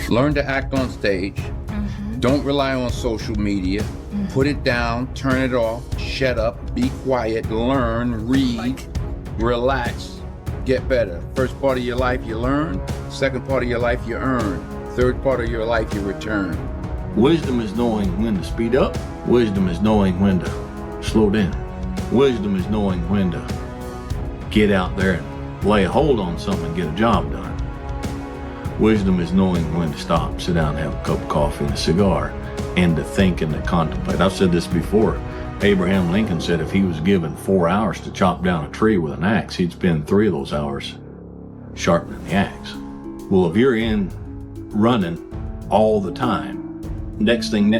Learn to act on stage. Don't rely on social media. Put it down, turn it off, shut up, be quiet, learn, read, relax, get better. First part of your life, you learn. Second part of your life, you earn. Third part of your life, you return. Wisdom is knowing when to speed up. Wisdom is knowing when to slow down. Wisdom is knowing when to get out there and lay a hold on something and get a job done. Wisdom is knowing when to stop, sit down and have a cup of coffee and a cigar, and to think and to contemplate. I've said this before. Abraham Lincoln said if he was given 4 hours to chop down a tree with an axe, he'd spend 3 of those hours sharpening the axe. Well, if you're in running all the time, next thing,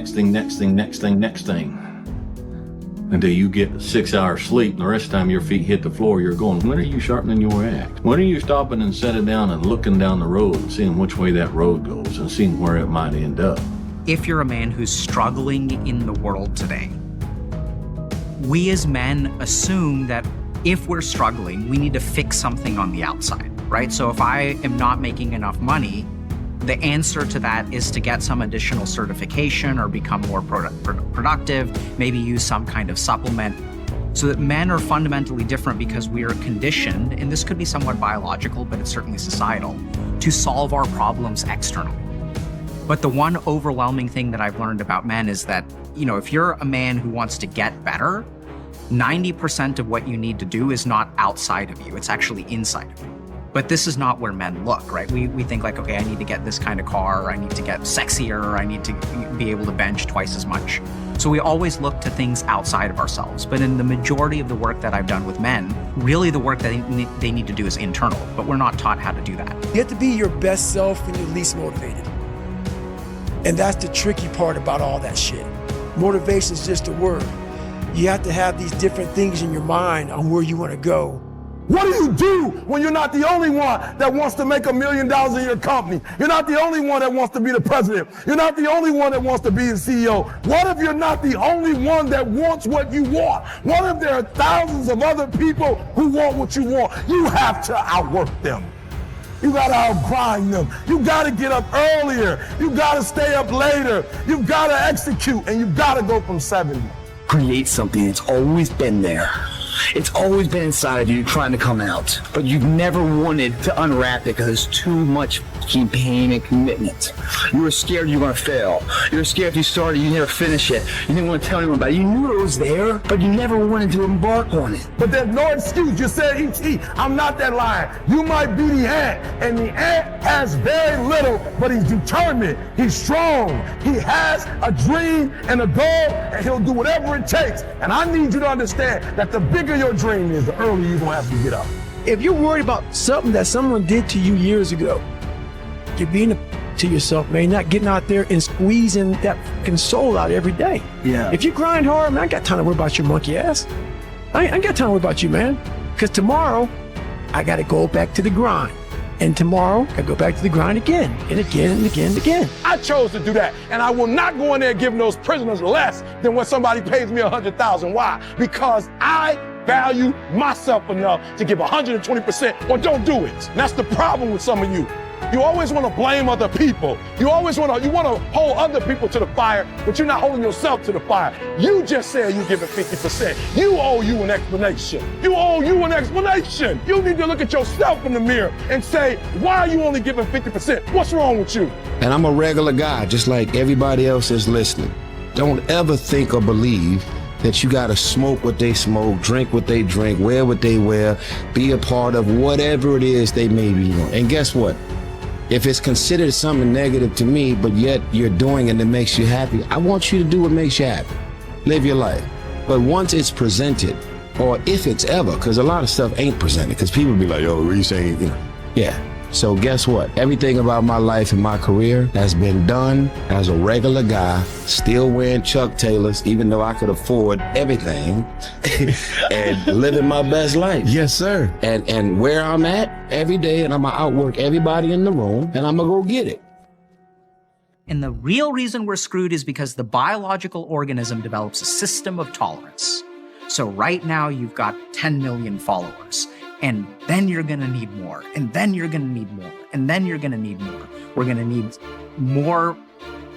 until you get 6 hours sleep, and the rest of the time your feet hit the floor, you're going, when are you sharpening your axe? When are you stopping and sitting down and looking down the road and seeing which way that road goes and seeing where it might end up? If you're a man who's struggling in the world today, we as men assume that if we're struggling, we need to fix something on the outside, right? So if I am not making enough money, the answer to that is to get some additional certification or become more productive, maybe use some kind of supplement. So that men are fundamentally different because we are conditioned, and this could be somewhat biological, but it's certainly societal, to solve our problems externally. But the one overwhelming thing that I've learned about men is that, if you're a man who wants to get better, 90% of what you need to do is not outside of you, it's actually inside of you. But this is not where men look, right? We think like, okay, I need to get this kind of car, or I need to get sexier, or I need to be able to bench twice as much. So we always look to things outside of ourselves. But in the majority of the work that I've done with men, really the work that they need to do is internal, but we're not taught how to do that. You have to be your best self when you're least motivated. And that's the tricky part about all that shit. Motivation is just a word. You have to have these different things in your mind on where you want to go. What do you do when you're not the only one that wants to make $1 million in your company? You're not the only one that wants to be the president. You're not the only one that wants to be the CEO. What if you're not the only one that wants what you want? What if there are thousands of other people who want what you want? You have to outwork them. You gotta outgrind them. You gotta get up earlier. You gotta stay up later. You gotta execute, and you gotta go from 70. Create something that's always been there. It's always been inside of you trying to come out, but you've never wanted to unwrap it because it's too much pain and commitment. You were scared you were going to fail. You were scared if you started, you never finish it. You didn't want to tell anyone about it. You knew it was there, but you never wanted to embark on it. But there's no excuse. You said, E.T., I'm not that lion. You might be the ant, and the ant has very little, but he's determined. He's strong. He has a dream and a goal, and he'll do whatever it takes. And I need you to understand that the bigger your dream is, the earlier you're going to have to get up. If you're worried about something that someone did to you years ago, you're being to yourself, man, not getting out there and squeezing that fucking soul out every day. Yeah. If you grind hard, man, I ain't got time to worry about your monkey ass. I ain't got time to worry about you, man. Because tomorrow, I got to go back to the grind. And tomorrow, I go back to the grind again, and again, and again, and again. I chose to do that, and I will not go in there giving those prisoners less than when somebody pays me $100,000. Why? Because I value myself enough to give 120% or don't do it. And that's the problem with some of you. You always want to blame other people. You want to hold other people to the fire, but you're not holding yourself to the fire. You just said you're giving 50%. You owe you an explanation. You need to look at yourself in the mirror and say, why are you only giving 50%? What's wrong with you? And I'm a regular guy, just like everybody else is listening. Don't ever think or believe that you gotta smoke what they smoke, drink what they drink, wear what they wear, be a part of whatever it is they may be doing. And guess what? If it's considered something negative to me, but yet you're doing it that makes you happy, I want you to do what makes you happy. Live your life. But once it's presented, or if it's ever, because a lot of stuff ain't presented, because people be like, yo, what are you saying? Yeah. So guess what? Everything about my life and my career has been done as a regular guy, still wearing Chuck Taylors, even though I could afford everything, and living my best life. Yes, sir. And where I'm at every day, and I'm gonna outwork everybody in the room, and I'm gonna go get it. And the real reason we're screwed is because the biological organism develops a system of tolerance. So right now you've got 10 million followers. And then you're going to need more. And then you're going to need more. And then you're going to need more. We're going to need more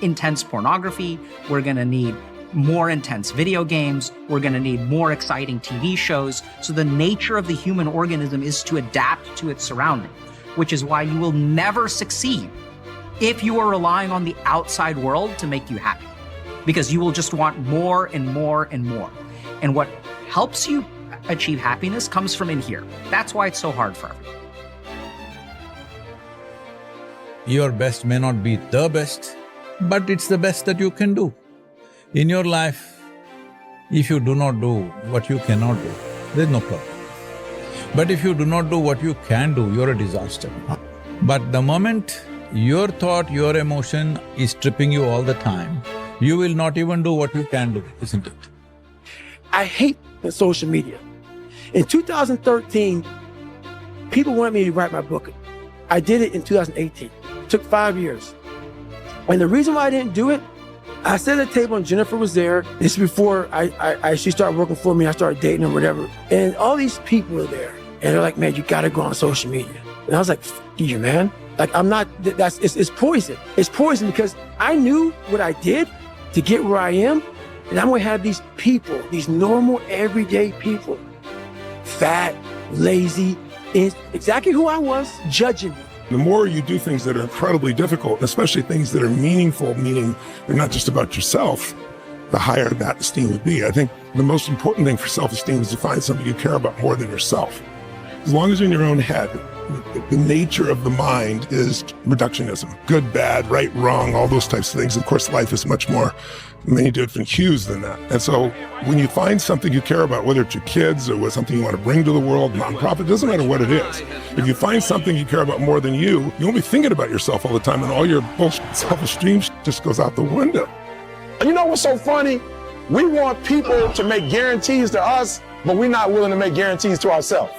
intense pornography. We're going to need more intense video games. We're going to need more exciting TV shows. So the nature of the human organism is to adapt to its surroundings, which is why you will never succeed if you are relying on the outside world to make you happy, because you will just want more and more and more. And what helps you achieve happiness comes from in here. That's why it's so hard for everyone. Your best may not be the best, but it's the best that you can do. In your life, if you do not do what you cannot do, there's no problem. But if you do not do what you can do, you're a disaster. But the moment your thought, your emotion is tripping you all the time, you will not even do what you can do, isn't it? I hate the social media. In 2013, people wanted me to write my book. I did it in 2018. It took 5 years. And the reason why I didn't do it, I sat at the table and Jennifer was there. This is before she started working for me. I started dating her, whatever. And all these people were there. And they're like, man, you gotta go on social media. And I was like, F you, man. Like, I'm not, it's poison. It's poison because I knew what I did to get where I am. And I'm gonna have these people, these normal, everyday people, fat, lazy, exactly who I was, judging me. The more you do things that are incredibly difficult, especially things that are meaningful, meaning they're not just about yourself, the higher that esteem would be. I think the most important thing for self-esteem is to find something you care about more than yourself. As long as you're in your own head, the nature of the mind is reductionism. Good, bad, right, wrong, all those types of things. Of course, life is much more, many different hues than that. And so when you find something you care about, whether it's your kids or something you want to bring to the world, nonprofit, it doesn't matter what it is. If you find something you care about more than you won't be thinking about yourself all the time, and all your bullshit self-esteem just goes out the window. You know what's so funny? We want people to make guarantees to us, but we're not willing to make guarantees to ourselves.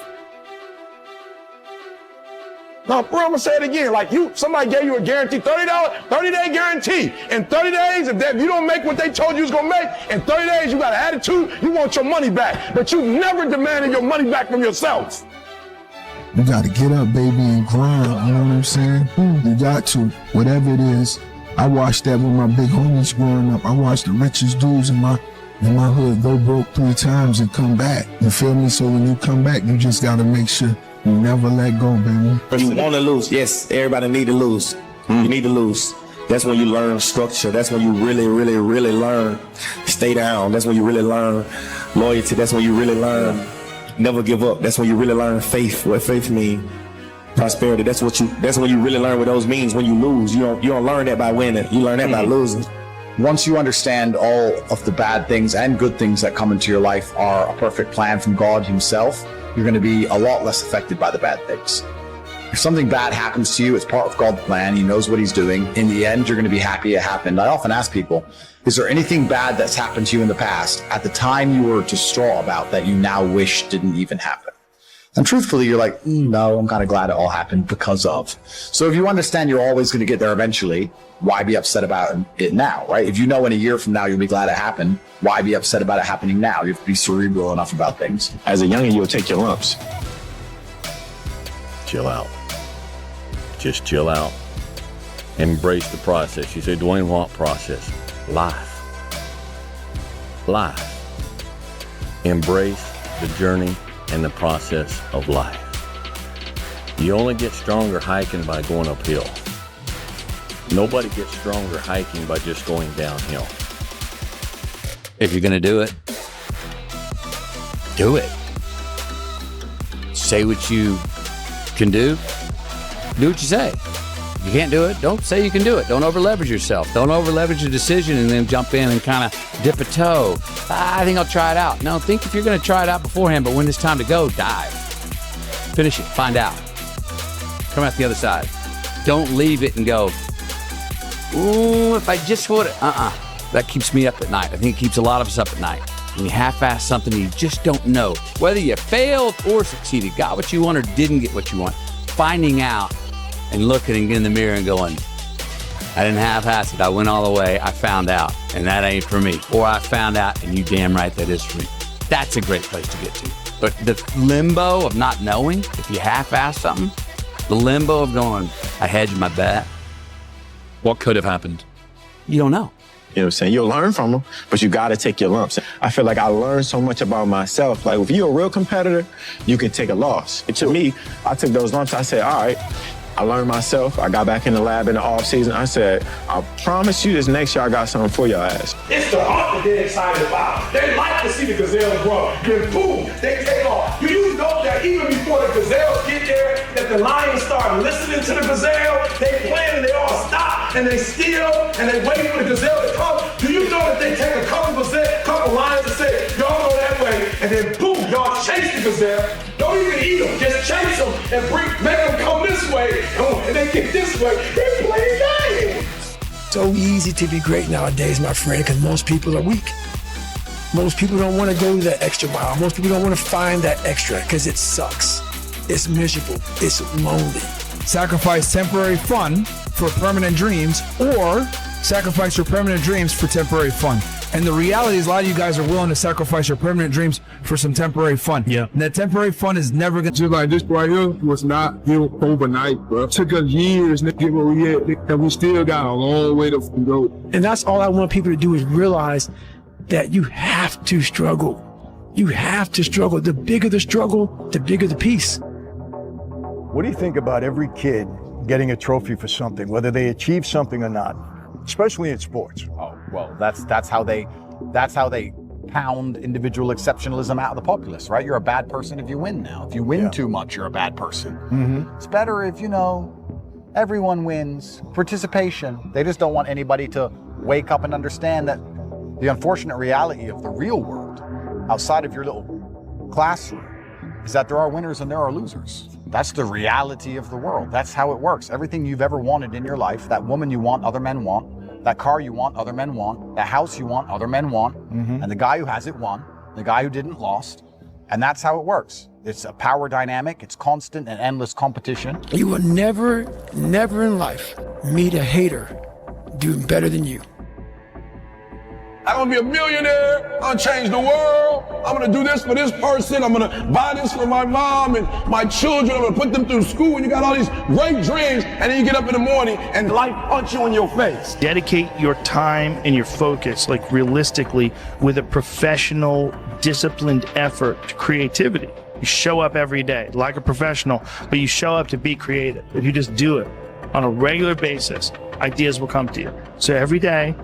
No, bro, I'm gonna say it again. Like somebody gave you a guarantee, $30, 30-day guarantee. In 30 days, if you don't make what they told you was gonna make, in 30 days you got an attitude, you want your money back. But you never demanded your money back from yourself. You gotta get up, baby, and grind, you know what I'm saying? You got to, whatever it is. I watched that with my big homies growing up. I watched the richest dudes in my hood go broke 3 times and come back. You feel me? So when you come back, you just gotta make sure you never let go, baby. You want to lose. Yes, everybody need to lose. You need to lose. That's when you learn structure. That's when you really, really, really learn. Stay down. That's when you really learn loyalty. That's when you really learn never give up. That's when you really learn faith. What faith means. Prosperity. That's when you really learn what those means. When you lose, you don't learn that by winning. You learn that by losing. Once you understand all of the bad things and good things that come into your life are a perfect plan from God himself, you're going to be a lot less affected by the bad things. If something bad happens to you, it's part of God's plan. He knows what he's doing. In the end, you're going to be happy it happened. I often ask people, is there anything bad that's happened to you in the past at the time you were distraught about that you now wish didn't even happen? And truthfully, you're like, no, I'm kind of glad it all happened because of. So if you understand you're always going to get there eventually, why be upset about it now, right? If you know in a year from now you'll be glad it happened, why be upset about it happening now? You have to be cerebral enough about things. As a youngin', you'll take your lumps. Chill out. Just chill out. Embrace the process. You say, Dwayne, what process? Life. Life. Embrace the journey and the process of life. You only get stronger hiking by going uphill. Nobody gets stronger hiking by just going downhill. If you're gonna do it, do it. Say what you can do what you say. You can't do it, don't say you can do it. Don't over leverage yourself. Don't over leverage a decision and then jump in and kind of dip a toe. I think I'll try it out. No, think if you're gonna try it out beforehand, but when it's time to go, dive. Finish it, find out. Come out the other side. Don't leave it and go, ooh, if I just would, That keeps me up at night. I think it keeps a lot of us up at night. When you half-ass something, you just don't know. Whether you failed or succeeded, got what you want or didn't get what you want, finding out and looking in the mirror and going, I didn't half-ass it. I went all the way. I found out, and that ain't for me. Or I found out, and you damn right that is for me. That's a great place to get to. But the limbo of not knowing, if you half-ass something, the limbo of going, I hedged my bet. What could have happened? You don't know. You know what I'm saying? You'll learn from them, but you got to take your lumps. I feel like I learned so much about myself. Like, if you're a real competitor, you can take a loss. And to me, I took those lumps. I said, all right, I learned myself. I got back in the lab in the off season. I said, I promise you this next year I got something for your ass. It's the heart that they're excited about. They like to see the gazelles grow. Then boom, they take off. Do you know that even before the gazelles get there, that the lions start listening to the gazelle? They plan and they all stop and they steal and they wait for the gazelle to come. Do you know that they take a couple lions and say, y'all go that way, and then boom, y'all chase the gazelle. Don't even eat them, just chase them and make them come this way, and they get this way. They play games. So easy to be great nowadays, my friend, because most people are weak. Most people don't want to go that extra mile. Most people don't want to find that extra because it sucks. It's miserable. It's lonely. Sacrifice temporary fun for permanent dreams, or sacrifice your permanent dreams for temporary fun. And the reality is a lot of you guys are willing to sacrifice your permanent dreams for some temporary fun. Yeah. And that temporary fun is never going to... Just like this right here was not built overnight, bro. It took us years to get where we at, and we still got a long way to go. And that's all I want people to do is realize that you have to struggle. You have to struggle. The bigger the struggle, the bigger the peace. What do you think about every kid getting a trophy for something, whether they achieve something or not, especially in sports? Oh, well, that's how they pound individual exceptionalism out of the populace, right? You're a bad person if you win now. If you win too much, you're a bad person. Mm-hmm. It's better if, everyone wins. Participation. They just don't want anybody to wake up and understand that the unfortunate reality of the real world, outside of your little classroom, is that there are winners and there are losers. That's the reality of the world. That's how it works. Everything you've ever wanted in your life, that woman you want, other men want. That car you want, other men want. That house you want, other men want. Mm-hmm. And the guy who has it won. The guy who didn't lost. And that's how it works. It's a power dynamic. It's constant and endless competition. You will never in life meet a hater doing better than you. I'm gonna be a millionaire. I'm gonna change the world. I'm gonna do this for this person. I'm gonna buy this for my mom and my children. I'm gonna put them through school. And you got all these great dreams, and then you get up in the morning and life punch you in your face. Dedicate your time and your focus, like realistically, with a professional, disciplined effort to creativity. You show up every day like a professional, but you show up to be creative. If you just do it on a regular basis, ideas will come to you. So every day,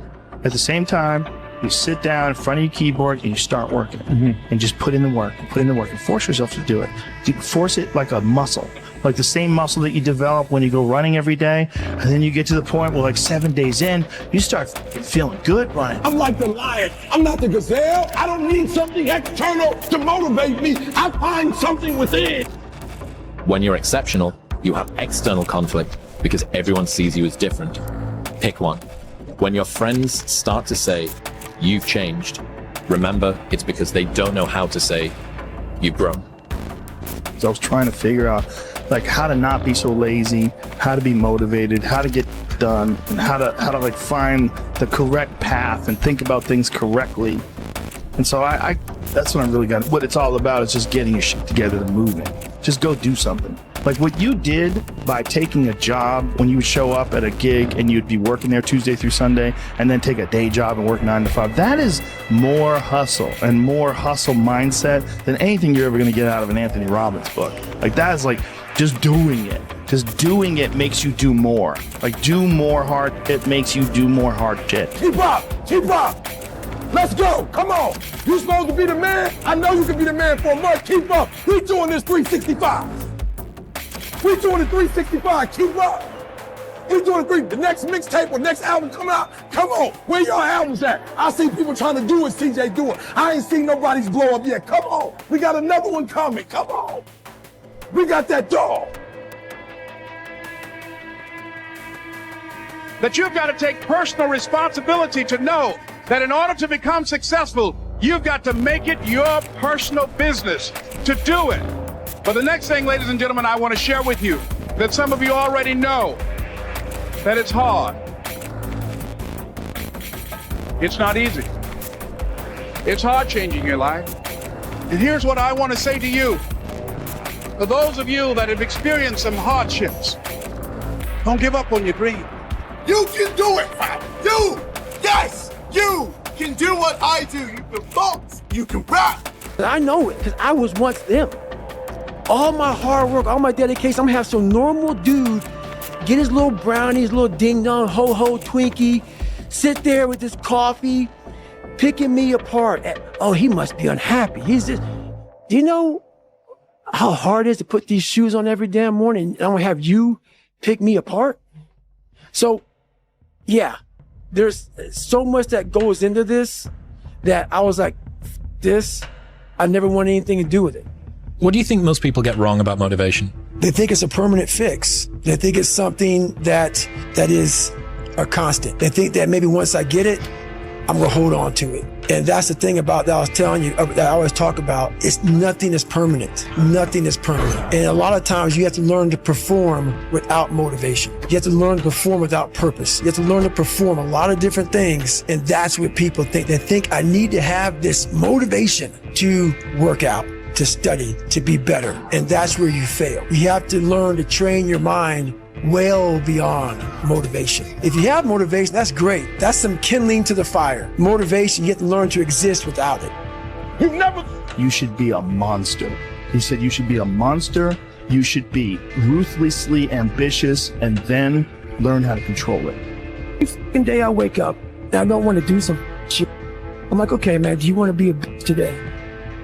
at the same time, you sit down in front of your keyboard and you start working. And just put in the work, and force yourself to do it. You force it like a muscle, like the same muscle that you develop when you go running every day. And then you get to the point where, like 7 days in, you start feeling good running. I'm like the lion. I'm not the gazelle. I don't need something external to motivate me. I find something within. When you're exceptional, you have external conflict because everyone sees you as different. Pick one. When your friends start to say, you've changed, remember it's because they don't know how to say, you've grown. So I was trying to figure out like how to not be so lazy, how to be motivated, how to get done, and how to like find the correct path and think about things correctly. And so I that's what I really got. What it's all about is just getting your shit together and moving. Just go do something. Like what you did by taking a job when you would show up at a gig and you'd be working there Tuesday through Sunday and then take a day job and work 9 to 5. That is more hustle and more hustle mindset than anything you're ever going to get out of an Anthony Robbins book. Like that is like just doing it. Just doing it makes you do more. Like do more hard shit makes you do more hard shit. Keep up. Let's go. Come on. You supposed to be the man? I know you can be the man for a month. Keep up. We doing this 365. We doing the 365. Keep up. We doing the next mixtape or next album come out. Come on. Where your albums at? I see people trying to do what CJ doing. I ain't seen nobody's blow up yet. Come on. We got another one coming. Come on. We got that dog. That you've got to take personal responsibility to know that in order to become successful, you've got to make it your personal business to do it. But the next thing, ladies and gentlemen, I want to share with you that some of you already know that it's hard. It's not easy. It's hard changing your life. And here's what I want to say to you. For those of you that have experienced some hardships, don't give up on your dream. You can do it, man. Yes, you can do what I do. You can box, you can rap. I know it, because I was once them. All my hard work, all my dedication, I'm gonna have some normal dude get his little brownie, his little ding-dong, ho-ho Twinkie, sit there with his coffee, picking me apart. Oh, he must be unhappy. He's just, do you know how hard it is to put these shoes on every damn morning? And I'm gonna have you pick me apart? So, yeah, there's so much that goes into this that I was like, this, I never want anything to do with it. What do you think most people get wrong about motivation? They think it's a permanent fix. They think it's something that is a constant. They think that maybe once I get it, I'm gonna hold on to it. And that's the thing about that I was telling you, that I always talk about, is nothing is permanent. Nothing is permanent. And a lot of times you have to learn to perform without motivation. You have to learn to perform without purpose. You have to learn to perform a lot of different things. And that's what people think. They think I need to have this motivation to work out, to study, to be better. And that's where you fail. You have to learn to train your mind well beyond motivation. If you have motivation, that's great. That's some kindling to the fire. Motivation, you have to learn to exist without it. You should be a monster. He said you should be a monster. You should be ruthlessly ambitious and then learn how to control it. Every fucking day I wake up and I don't want to do some shit. I'm like, okay, man, do you want to be a bitch today?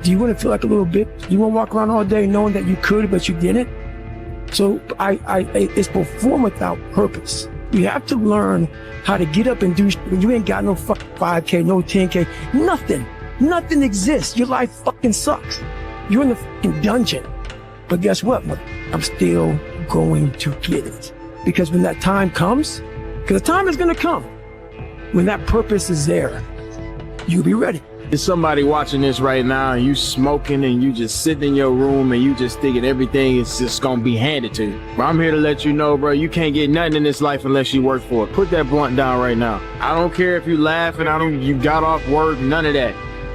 Do you want to feel like a little bitch? Do you want to walk around all day knowing that you could, but you didn't? So it's perform without purpose. You have to learn how to get up and do shit when you ain't got no fucking 5K, no 10K, nothing. Nothing exists. Your life fucking sucks. You're in the fucking dungeon. But guess what? I'm still going to get it. Because when that time comes, because the time is going to come, when that purpose is there, you'll be ready. There's somebody watching this right now and you smoking and you just sitting in your room and you just thinking everything is just gonna be handed to you. But I'm here to let you know, bro, you can't get nothing in this life unless you work for it. Put that blunt down right now. I don't care if you laughing, you got off work, none of that.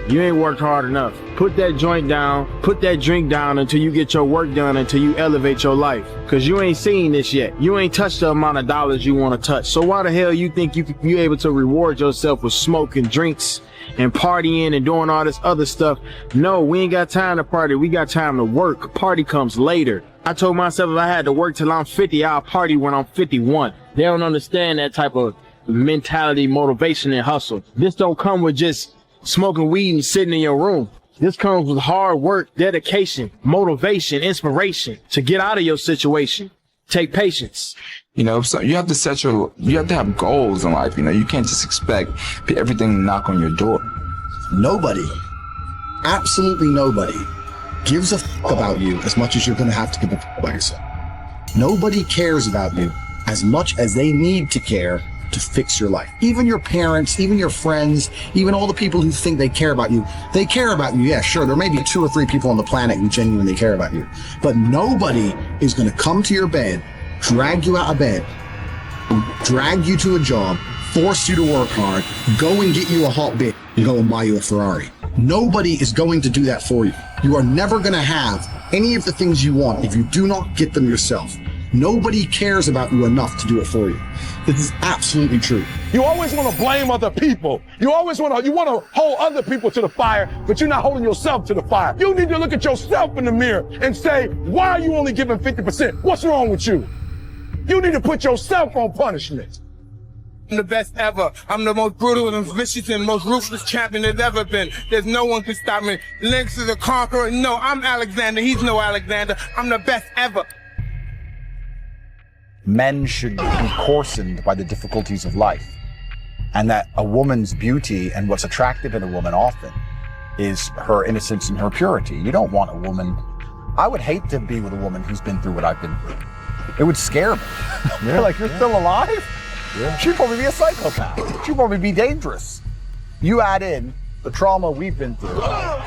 You ain't worked hard enough. Put that joint down, put that drink down until you get your work done, until you elevate your life. Cause you ain't seen this yet. You ain't touched the amount of dollars you wanna touch. So why the hell you think you able to reward yourself with smoking drinks and partying and doing all this other stuff? No, we ain't got time to party. We got time to work. Party comes later. I told myself if I had to work till I'm 50, I'll party when I'm 51. They don't understand that type of mentality, motivation, and hustle. This don't come with just smoking weed and sitting in your room. This comes with hard work, dedication, motivation, inspiration to get out of your situation. Take patience. You know, so you have to have goals in life. You know, you can't just expect everything to knock on your door. Nobody, absolutely nobody, gives a fuck about you as much as you're going to have to give a fuck about yourself. Nobody cares about you as much as they need to care to fix your life. Even your parents, even your friends, even all the people who think they care about you, they care about you. Yeah, sure, there may be 2 or 3 people on the planet who genuinely care about you, but nobody is going to come to your bed, drag you out of bed, drag you to a job, force you to work hard, go and get you a hot bitch, and go and buy you a Ferrari. Nobody is going to do that for you. You are never going to have any of the things you want if you do not get them yourself. Nobody cares about you enough to do it for you. This is absolutely true. You always want to blame other people. You want to hold other people to the fire, but you're not holding yourself to the fire. You need to look at yourself in the mirror and say, why are you only giving 50%? What's wrong with you? You need to put yourself on punishment. I'm the best ever. I'm the most brutal and vicious and most ruthless champion there's ever been. There's no one can stop me. Lynx is a conqueror. No, I'm Alexander. He's no Alexander. I'm the best ever. Men should be coarsened by the difficulties of life. And that a woman's beauty and what's attractive in a woman often is her innocence and her purity. You don't want a woman... I would hate to be with a woman who's been through what I've been through. It would scare me. You're like, you're still alive? Yeah. She'd probably be a psychopath. She'd probably be dangerous. You add in the trauma we've been through,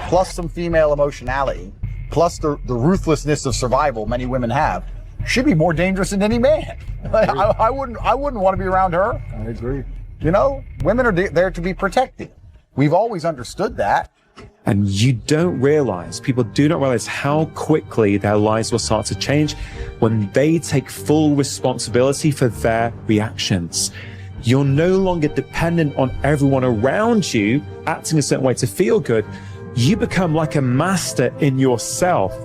plus some female emotionality, plus the ruthlessness of survival many women have, she'd be more dangerous than any man. I wouldn't want to be around her. I agree. You know, women are there to be protected. We've always understood that, And you don't realize, people do not realize how quickly their lives will start to change when they take full responsibility for their reactions. You're no longer dependent on everyone around you acting a certain way to feel good. You become like a master in yourself.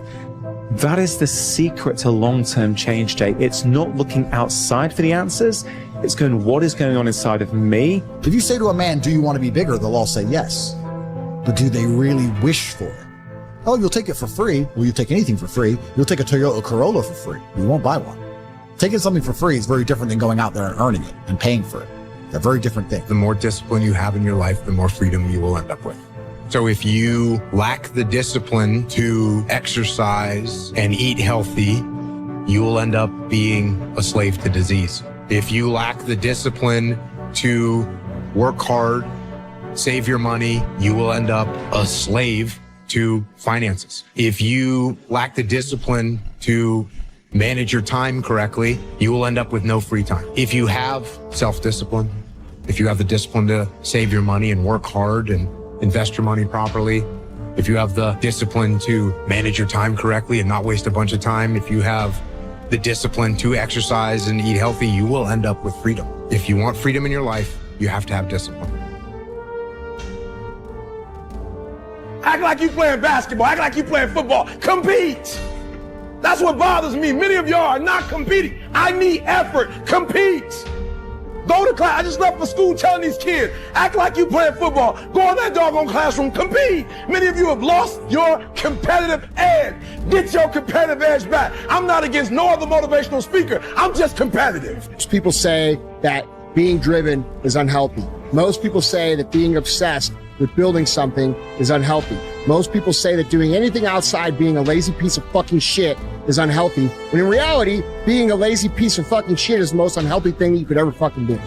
That is the secret to long-term change, Jay. It's not looking outside for the answers. It's going, what is going on inside of me? If you say to a man, do you want to be bigger? They'll all say yes. But do they really wish for it? Oh, you'll take it for free. Well, you'll take anything for free. You'll take a Toyota Corolla for free. You won't buy one. Taking something for free is very different than going out there and earning it and paying for it. They're very different things. The more discipline you have in your life, the more freedom you will end up with. So if you lack the discipline to exercise and eat healthy, you will end up being a slave to disease. If you lack the discipline to work hard, save your money, you will end up a slave to finances. If you lack the discipline to manage your time correctly, you will end up with no free time. If you have self-discipline, if you have the discipline to save your money and work hard and invest your money properly, if you have the discipline to manage your time correctly and not waste a bunch of time, if you have the discipline to exercise and eat healthy, you will end up with freedom. If you want freedom in your life, you have to have discipline. Act like you playing basketball. Act like you playing football. Compete. That's what bothers me. Many of y'all are not competing. I need effort. Compete. Go to class. I just left for school telling these kids, act like you playing football. Go in that doggone classroom. Compete. Many of you have lost your competitive edge. Get your competitive edge back. I'm not against no other motivational speaker. I'm just competitive. Most people say that being driven is unhealthy. Most people say that being obsessed with building something is unhealthy. Most people say that doing anything outside being a lazy piece of fucking shit is unhealthy, when in reality, being a lazy piece of fucking shit is the most unhealthy thing you could ever fucking do.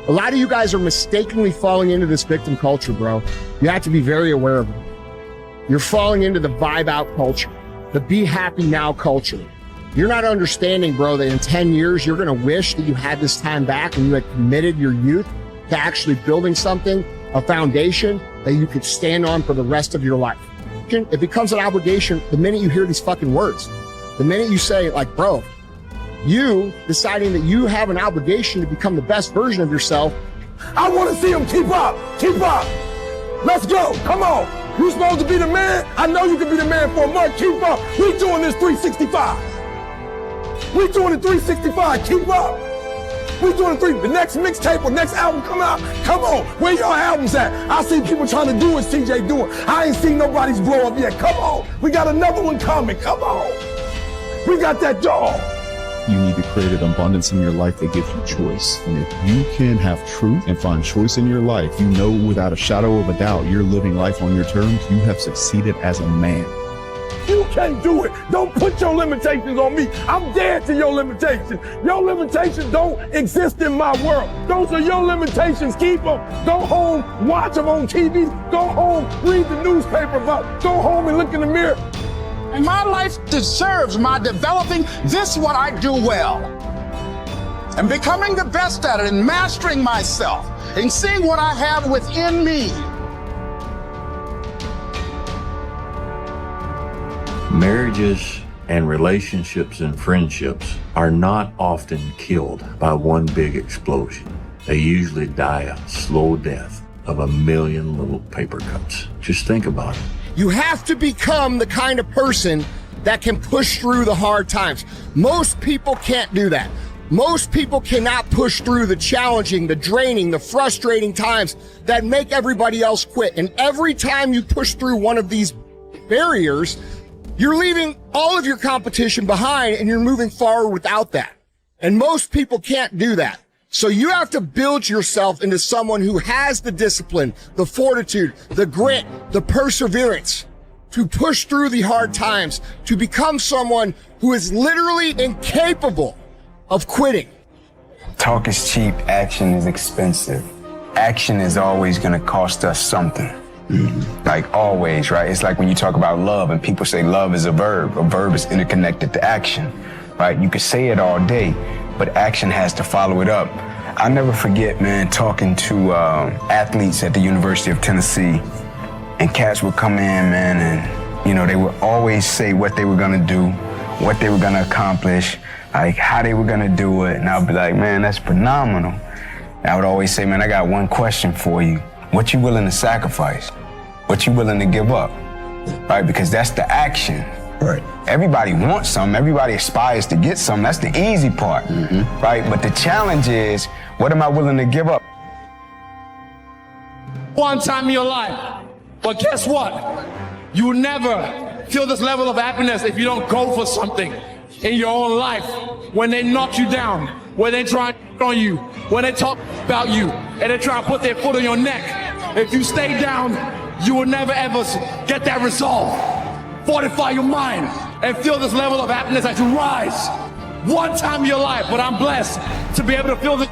A lot of you guys are mistakenly falling into this victim culture, bro. You have to be very aware of it. You're falling into the vibe out culture, the be happy now culture. You're not understanding, bro, that in 10 years, you're gonna wish that you had this time back and you had committed your youth to actually building something, a foundation that you could stand on for the rest of your life. It becomes an obligation the minute you hear these fucking words. The minute you say, like, bro, you deciding that you have an obligation to become the best version of yourself. I want to see them keep up. Keep up. Let's go. Come on. You supposed to be the man? I know you can be the man for a month. Keep up. We doing this 365. We doing it 365. Keep up. We doing the next mixtape or next album come out. Come on, where your albums at? I see people trying to do what CJ doing. I ain't seen nobody's blow up yet. Come on, we got another one coming. Come on, we got that dog. You need to create an abundance in your life that gives you choice. And if you can have truth and find choice in your life, you know without a shadow of a doubt you're living life on your terms. You have succeeded as a man. You can't do it. Don't put your limitations on me. I'm dead to your limitations. Your limitations don't exist in my world. Those are your limitations. Keep them. Go home, watch them on TV. Go home, read the newspaper about it. Go home and look in the mirror. And my life deserves my developing this what I do well. And becoming the best at it and mastering myself and seeing what I have within me. Marriages and relationships and friendships are not often killed by one big explosion. They usually die a slow death of a million little paper cuts. Just think about it. You have to become the kind of person that can push through the hard times. Most people can't do that. Most people cannot push through the challenging, the draining, the frustrating times that make everybody else quit. And every time you push through one of these barriers, you're leaving all of your competition behind and you're moving forward without that. And most people can't do that. So you have to build yourself into someone who has the discipline, the fortitude, the grit, the perseverance to push through the hard times, to become someone who is literally incapable of quitting. Talk is cheap, action is expensive. Action is always gonna cost us something. Like always, right? It's like when you talk about love and people say love is a verb. A verb is interconnected to action, right? You could say it all day, but action has to follow it up. I'll never forget, man, talking to athletes at the University of Tennessee. And cats would come in, man, and, you know, they would always say what they were gonna do, what they were gonna accomplish, like how they were gonna do it. And I'd be like, man, that's phenomenal. And I would always say, man, I got one question for you. What you willing to sacrifice? What you willing to give up? Right, because that's the action. Right. Everybody wants something, everybody aspires to get something, that's the easy part, right? But the challenge is, what am I willing to give up? One time in your life, but guess what? You will never feel this level of happiness if you don't go for something in your own life. When they knock you down, when they try on you, when they talk about you, and they try to put their foot on your neck, if you stay down, you will never ever get that resolve. Fortify your mind and feel this level of happiness as you rise. One time in your life, but I'm blessed to be able to feel this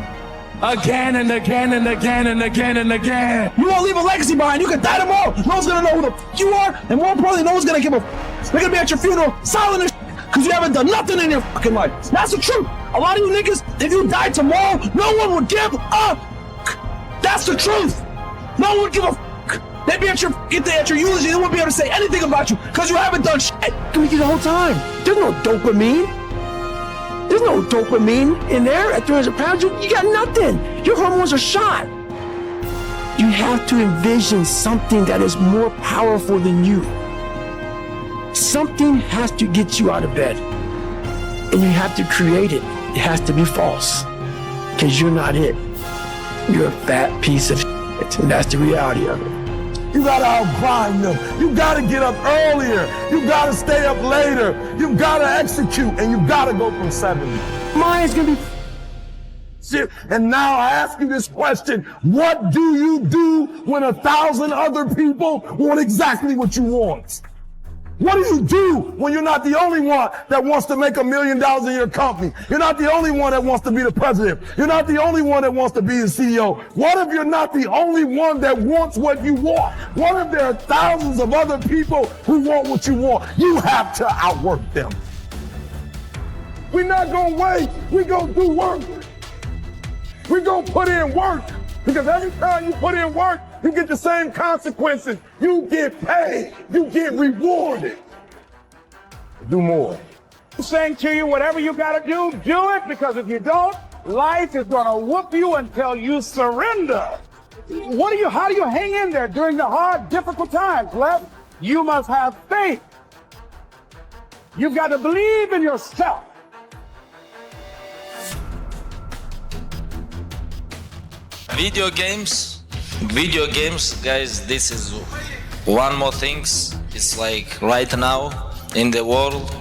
again and again and again and again and again. You won't leave a legacy behind. You can die tomorrow. No one's gonna know who the f you are, and more importantly, no one's gonna give a f. They're gonna be at your funeral silent as because you haven't done nothing in your fucking life. That's the truth. A lot of you niggas, if you died tomorrow, no one would give a f. That's the truth. No one would give a f. They'd be at your eulogy, they won't be able to say anything about you because you haven't done shit with you the whole time. There's no dopamine. There's no dopamine in there at 300 pounds. You got nothing. Your hormones are shot. You have to envision something that is more powerful than you. Something has to get you out of bed. And you have to create it. It has to be false. Because you're not it. You're a fat piece of shit. And that's the reality of it. You gotta outgrind them. You gotta get up earlier. You gotta stay up later. You gotta execute, and you gotta go from 70. Mine's gonna be shit. And now I ask you this question: what do you do when 1,000 other people want exactly what you want? What do you do when you're not the only one that wants to make $1 million in your company? You're not the only one that wants to be the president. You're not the only one that wants to be the CEO. What if you're not the only one that wants what you want? What if there are thousands of other people who want what you want? You have to outwork them. We're not gonna wait. We're gonna do work. We're gonna put in work. Because every time you put in work, you get the same consequences. You get paid. You get rewarded. Do more. I'm saying to you, whatever you gotta do it, because if you don't, life is gonna whoop you until you surrender. How do you hang in there during the hard, difficult times, Lev? You must have faith. You've got to believe in yourself. Video games, guys, this is one more things. It's like right now in the world,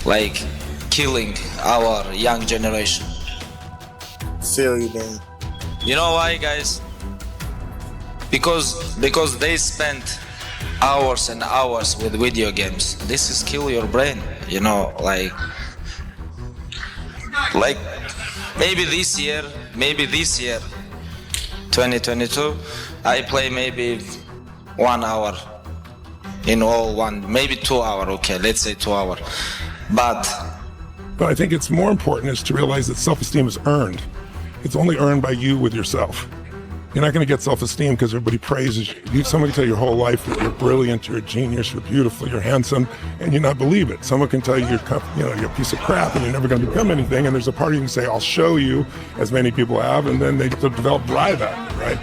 like killing our young generation. Feel you, man. You know why, guys? Because they spend hours and hours with video games. This is kill your brain, you know, like maybe this year, 2022, I play maybe 1 hour in all maybe 2 hours, okay, let's say 2 hours. But I think it's more important is to realize that self-esteem is earned. It's only earned by you with yourself. You're not going to get self-esteem because everybody praises you. Somebody can tell your whole life that you're brilliant, you're a genius, you're beautiful, you're handsome, and you not believe it. Someone can tell you you're a piece of crap and you're never going to become anything, and there's a part of you can say, I'll show you, as many people have, and then they develop drive at it, right?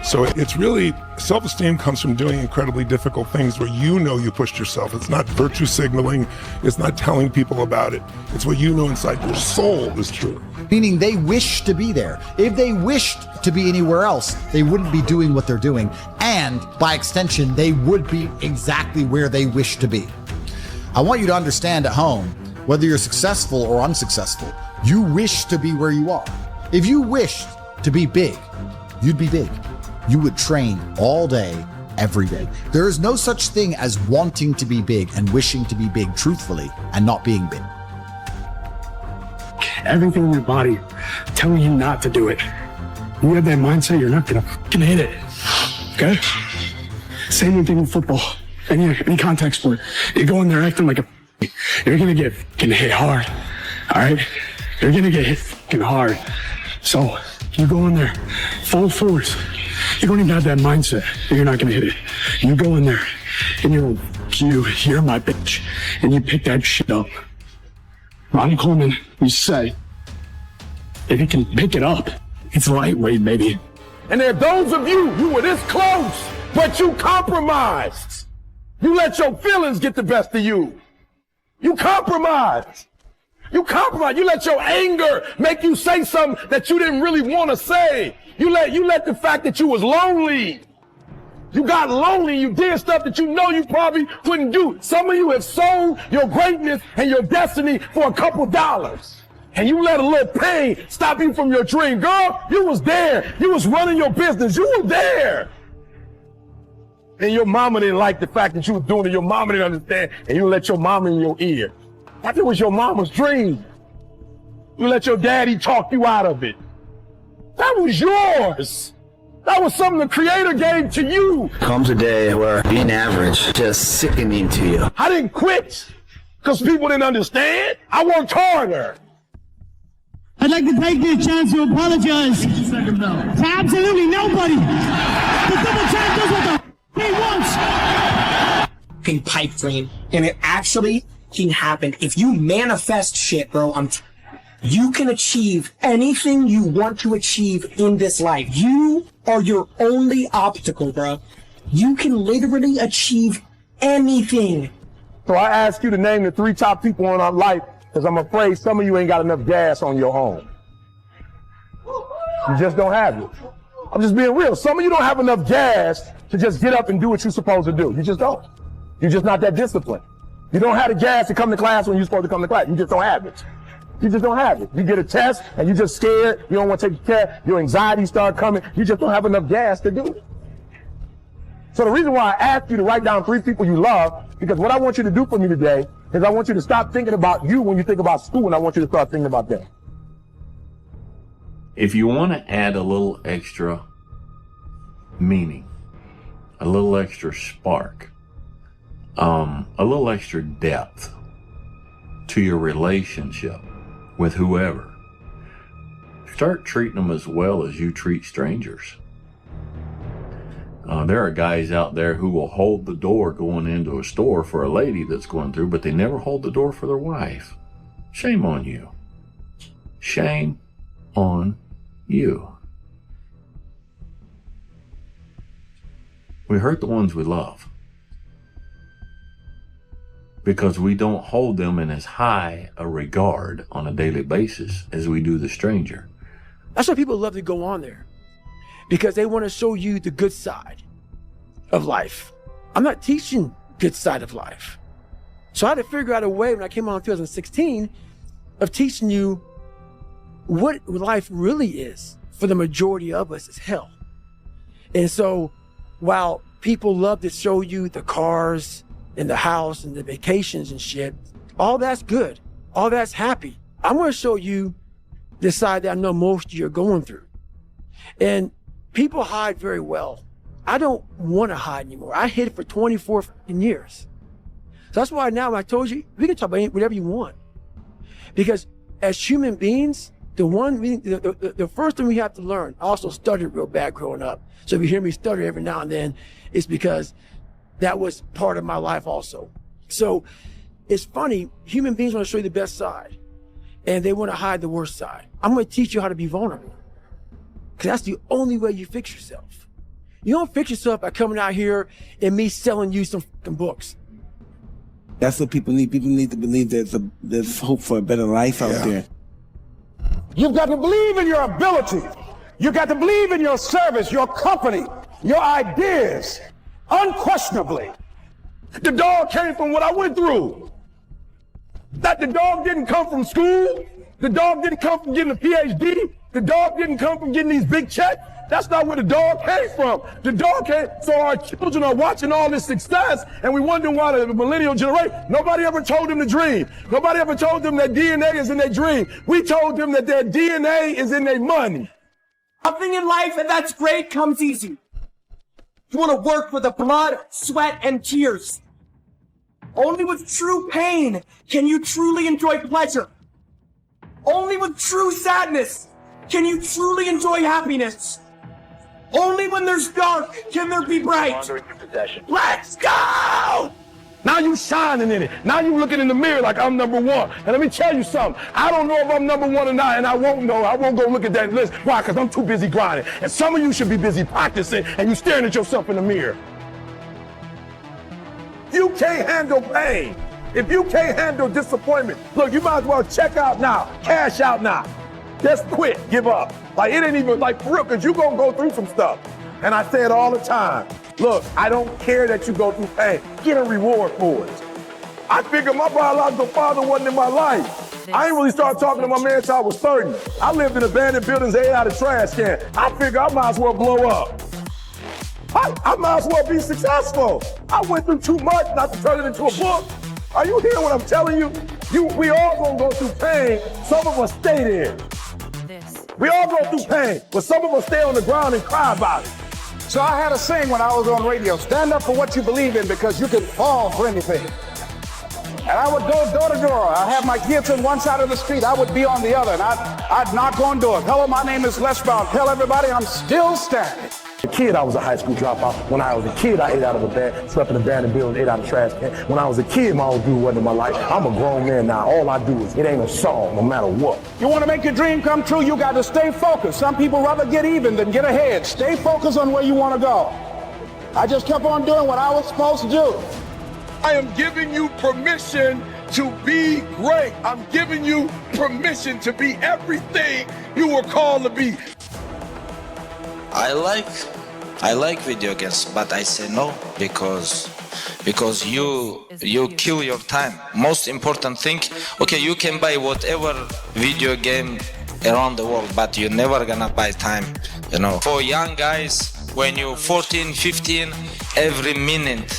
So it's really, self-esteem comes from doing incredibly difficult things where you know you pushed yourself. It's not virtue signaling. It's not telling people about it. It's what you know inside your soul is true. Meaning they wish to be there. If they wished to be anywhere else, they wouldn't be doing what they're doing. And by extension, they would be exactly where they wish to be. I want you to understand at home, whether you're successful or unsuccessful, you wish to be where you are. If you wished to be big, you'd be big. You would train all day, every day. There is no such thing as wanting to be big and wishing to be big truthfully and not being big. Everything in your body telling you not to do it. You have that mindset, you're not gonna fucking hit it. Okay? Same thing in football, any contact sport. You go in there acting like you're gonna get fucking hit hard. All right? You're gonna get hit fucking hard. So you go in there full force. You don't even have that mindset. You're not gonna hit it. You go in there and you're my bitch, and you pick that shit up. Ronnie Coleman, you say, if you can pick it up, it's lightweight, baby. And there are those of you were this close, but you compromised. You let your feelings get the best of you. You compromised. You compromised. You let your anger make you say something that you didn't really want to say. You let the fact that you was lonely. You got lonely, you did stuff that you know you probably couldn't do. Some of you have sold your greatness and your destiny for a couple dollars. And you let a little pain stop you from your dream. Girl, you was there. You was running your business. You were there. And your mama didn't like the fact that you was doing it. Your mama didn't understand. And you let your mama in your ear. Like it was your mama's dream. You let your daddy talk you out of it. That was yours. That was something the Creator gave to you. Comes a day where being average just sickening to you. I didn't quit because people didn't understand. I worked harder. I'd like to take this chance to apologize to absolutely nobody. The double champ does what the he wants. Pipe dream, and it actually can happen if you manifest shit, bro. You can achieve anything you want to achieve in this life. You are your only obstacle, bro. You can literally achieve anything. So I ask you to name the 3 top people in our life, because I'm afraid some of you ain't got enough gas on your own. You just don't have it. I'm just being real. Some of you don't have enough gas to just get up and do what you're supposed to do. You just don't. You're just not that disciplined. You don't have the gas to come to class when you're supposed to come to class. You just don't have it. You just don't have it. You get a test and you're just scared. You don't want to take the test. Your anxiety start coming. You just don't have enough gas to do it. So the reason why I asked you to write down 3 people you love, because what I want you to do for me today is I want you to stop thinking about you when you think about school, and I want you to start thinking about them. If you want to add a little extra meaning, a little extra spark, a little extra depth to your relationship with whoever, start treating them as well as you treat strangers. There are guys out there who will hold the door going into a store for a lady that's going through, but they never hold the door for their wife. Shame on you. Shame on you. We hurt the ones we love because we don't hold them in as high a regard on a daily basis as we do the stranger. That's why people love to go on there, because they want to show you the good side of life. I'm not teaching good side of life. So I had to figure out a way when I came on in 2016 of teaching you what life really is for the majority of us is hell. And so while people love to show you the cars and the house and the vacations and shit, all that's good. All that's happy. I'm going to show you the side that I know most of you are going through. And people hide very well. I don't want to hide anymore. I hid for 24 years. So that's why now when I told you, we can talk about whatever you want. Because as human beings, the first thing we have to learn, I also stuttered real bad growing up. So if you hear me stutter every now and then, it's because that was part of my life also. So it's funny, human beings want to show you the best side and they want to hide the worst side. I'm going to teach you how to be vulnerable, because that's the only way you fix yourself. You don't fix yourself by coming out here and me selling you some fucking books. That's what people need. People need to believe there's hope for a better life out there. You've got to believe in your ability. You've got to believe in your service, your company, your ideas, unquestionably. The dog came from what I went through. That the dog didn't come from school. The dog didn't come from getting a PhD. The dog didn't come from getting these big checks. That's not where the dog came from. The dog came, so our children are watching all this success and we wonder why the millennial generation, nobody ever told them to dream. Nobody ever told them that DNA is in their dream. We told them that their DNA is in their money. Nothing in life, and that's great, comes easy. You want to work for the blood, sweat, and tears. Only with true pain can you truly enjoy pleasure. Only with true sadness can you truly enjoy happiness. Only when there's dark can there be bright. Let's go! Now you shining in it. Now you looking in the mirror like I'm number one. And let me tell you something. I don't know if I'm number one or not, and I won't know. I won't go look at that list. Why? Because I'm too busy grinding. And some of you should be busy practicing, and you staring at yourself in the mirror. You can't handle pain. If you can't handle disappointment, look, you might as well check out now, cash out now. Just quit, give up. Like, it ain't even, like, for real, because you're going to go through some stuff. And I say it all the time. Look, I don't care that you go through pain. Get a reward for it. I figured my biological father wasn't in my life. I ain't really started talking to my man until I was 30. I lived in abandoned buildings, ate out of trash can. I figured I might as well blow up. I might as well be successful. I went through too much not to turn it into a book. Are you hearing what I'm telling you? We all gonna go through pain. Some of us stay there. We all go through pain, but some of us stay on the ground and cry about it. So I had a saying when I was on radio, stand up for what you believe in because you can fall for anything. And I would go door to door. I have my kids on one side of the street. I would be on the other, and I'd knock on doors. Hello, my name is Les Brown. Tell everybody I'm still standing. As a kid, I was a high school dropout. When I was a kid, I ate out of a bed, slept in abandoned buildings, ate out of trash can. When I was a kid, my old dude wasn't in my life. I'm a grown man now. All I do is, it ain't a song, no matter what. You want to make your dream come true, you got to stay focused. Some people rather get even than get ahead. Stay focused on where you want to go. I just kept on doing what I was supposed to do. I am giving you permission to be great. I'm giving you permission to be everything you were called to be. I like video games, but I say no because you kill your time. Most important thing, okay, you can buy whatever video game around the world, but you're never gonna buy time, you know. For young guys, when you're 14, 15, every minute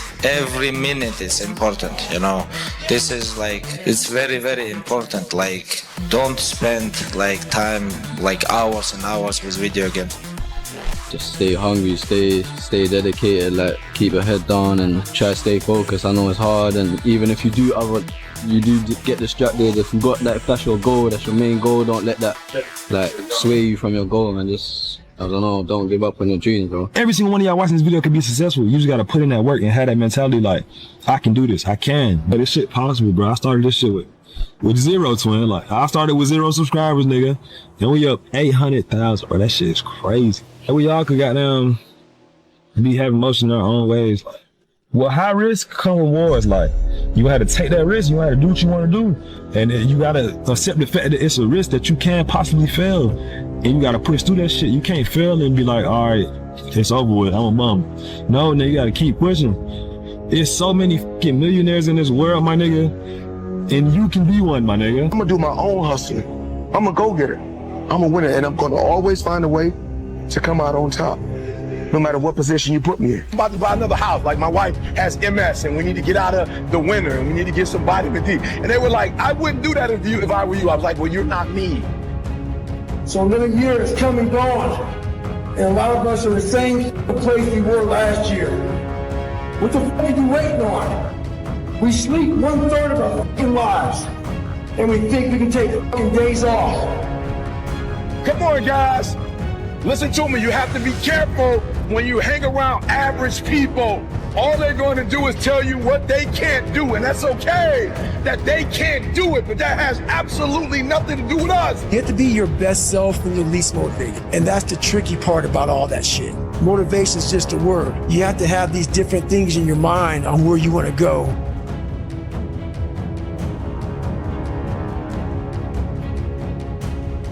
is important, you know. This is like, it's very, very important. Like, don't spend like time, like hours and hours with video games. Just stay hungry, stay dedicated, like keep your head down and try to stay focused. I know it's hard, and even if you do get distracted, if you got that, if that's your goal, that's your main goal, don't let that like sway you from your goal, and just, I don't know, don't give up on your dreams, bro. Every single one of y'all watching this video can be successful. You just gotta put in that work and have that mentality like, I can do this, I can. But this shit possible, bro. I started this shit with zero, twin. Like, I started with 0 subscribers, nigga. And we up 800,000, bro. That shit is crazy. And we all could goddamn be having motion in our own ways. Well, high risk come rewards. Like, you had to take that risk. You had to do what you want to do. And you got to accept the fact that it's a risk that you can possibly fail. And you got to push through that shit. You can't fail and be like, all right, it's over with. I'm a bum. No, nigga, you got to keep pushing. There's so many fucking millionaires in this world, my nigga. And you can be one, my nigga. I'm gonna do my own hustle. I'm a go-getter. I'm a winner, and I'm gonna always find a way to come out on top, no matter what position you put me in. I'm about to buy another house. Like, my wife has MS, and we need to get out of the winter, and we need to get some vitamin D. And they were like, I wouldn't do that if I were you. I was like, well, you're not me. So another year is come and gone, and a lot of us are the same place we were last year. What the fuck are you waiting on? We sleep 1/3 of our fucking lives, and we think we can take fucking days off. Come on, guys. Listen to me. You have to be careful when you hang around average people. All they're going to do is tell you what they can't do, and that's okay that they can't do it, but that has absolutely nothing to do with us. You have to be your best self when you're least motivated. And that's the tricky part about all that shit. Motivation is just a word. You have to have these different things in your mind on where you want to go.